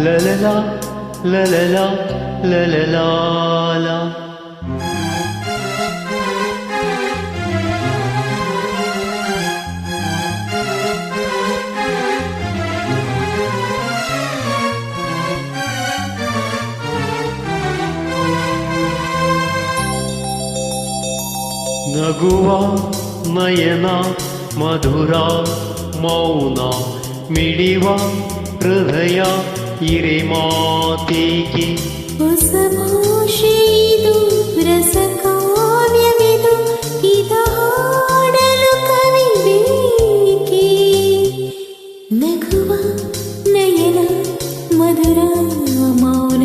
La la la, la la la, la la la la. ನಗುವ ನಯನ ಮಧುರ ಮೌನ ಮಿಡಿವ ಹೃದಯ ಇರೆ ಮಾತಿಗೆ ಹೊಸ ಭಾಷೆಯಿದು ರಸ ಕಾವ್ಯವಿದು ಇದ ಹಾಡಲು ಕವಿ ಬೇಕೆ ನಗುವ ನಯನ ಮಧುರ ಮೌನ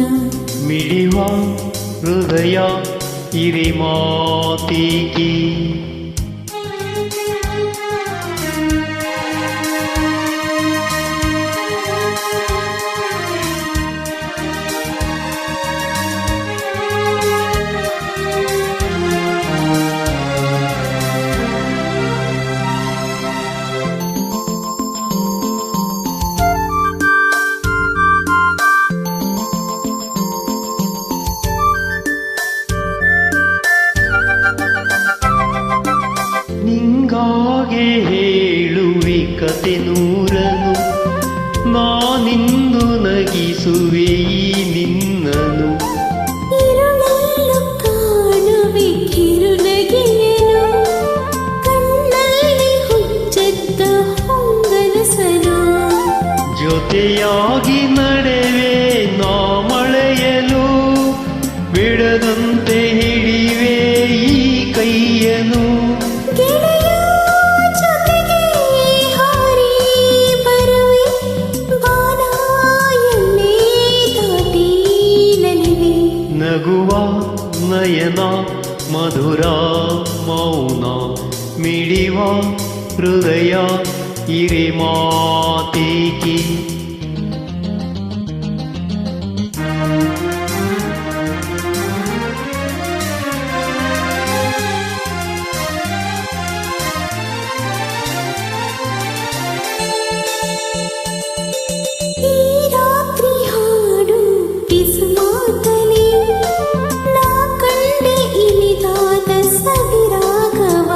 ಮಿಡಿವ ಹೃದಯ ಇರೆ ಮಾತಿಗೆ ನಿಂಗಾಗೆ ಹೇಳುವೆ ಕತೆ ನೂರನು ನಾನಿಂದು ನಗಿಸುವೆ ಈ ನಿನ್ನನು ಇರುಳಲ್ಲು ಕಾಣುವೆ ಕಿರುನಗೆಯನು ಕಣ್ಣಲ್ಲಿ ಹುಚ್ಚೆದ್ದ ಹೊಂಗನಸನು ಜೊತೆಯಾಗಿ ನಡೆವೆ ನಾ ಮಳೆಯಲು ಬಿಡದಂತೆ ಹಿಡಿವೆ ಈ ಕೈಯನು ಗೆಳೆಯ ಜೊತೆಗೆ ಹಾರಿ ಬರುವೆ ಬಾನ ಎಲ್ಲೇ ದಾಟಿ ನಲಿವೆ ನಗುವ ನಯನ ಮಧುರ ಮೌನ ಮಿಡಿವ ಹೃದಯ ಇರೆ ಮಾತಿಗೆ ಈ ರಾತ್ರಿ ಹಾಡು ಪಿಸು ಮಾತಲಿ ನಾ ಕಂಡೆ ಇನಿದಾದ ಸವಿರಾಗವ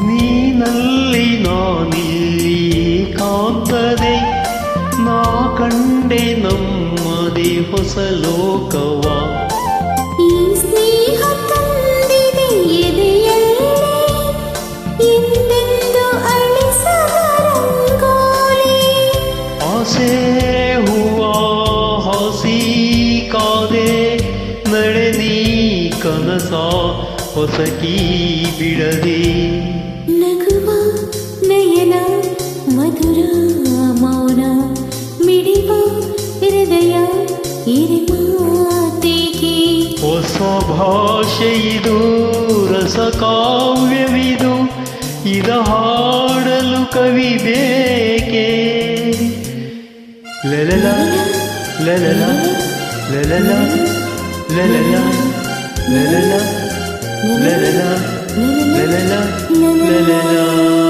ನೀನಲ್ಲಿ ನಾನಿಲ್ಲಿ ಕಾಂತದೆ ನಾ ಕಂಡೆ ನಮ್ಮದೇ ಹೊಸ ಲೋಕವ ಈ ಸ್ನೇಹ ತಂದಿದೆ ಎದೆಯಲ್ಲೇ ಎಂದೆಂದು ಅಳಿಸದ ರಂಗೋಲಿ ಆಸೆ ಹೂವ ಹಸಿ ಕಾದೆ ನಡೆ ನೀ ಕನಸ ಹೊಸಕಿ ಬಿಡದೆ ನಗುವ ನಯನ ಮಧುರ ಮೌನ ಮಿಡಿವ ಹೃದಯ ಇರೆ ಮಾತಿಗೆ ಹೊಸ ಭಾಷೆಯಿದು ರಸ ಕಾವ್ಯವಿದು ಇದ ಹಾಡಲು ಕವಿ ಬೇಕೆ ಲಲಲ ಲಲಲ ಲಲಲ ಲಲಲ ಲಲಲ ಲಲಲ ಲಲಲ ಲಲಲ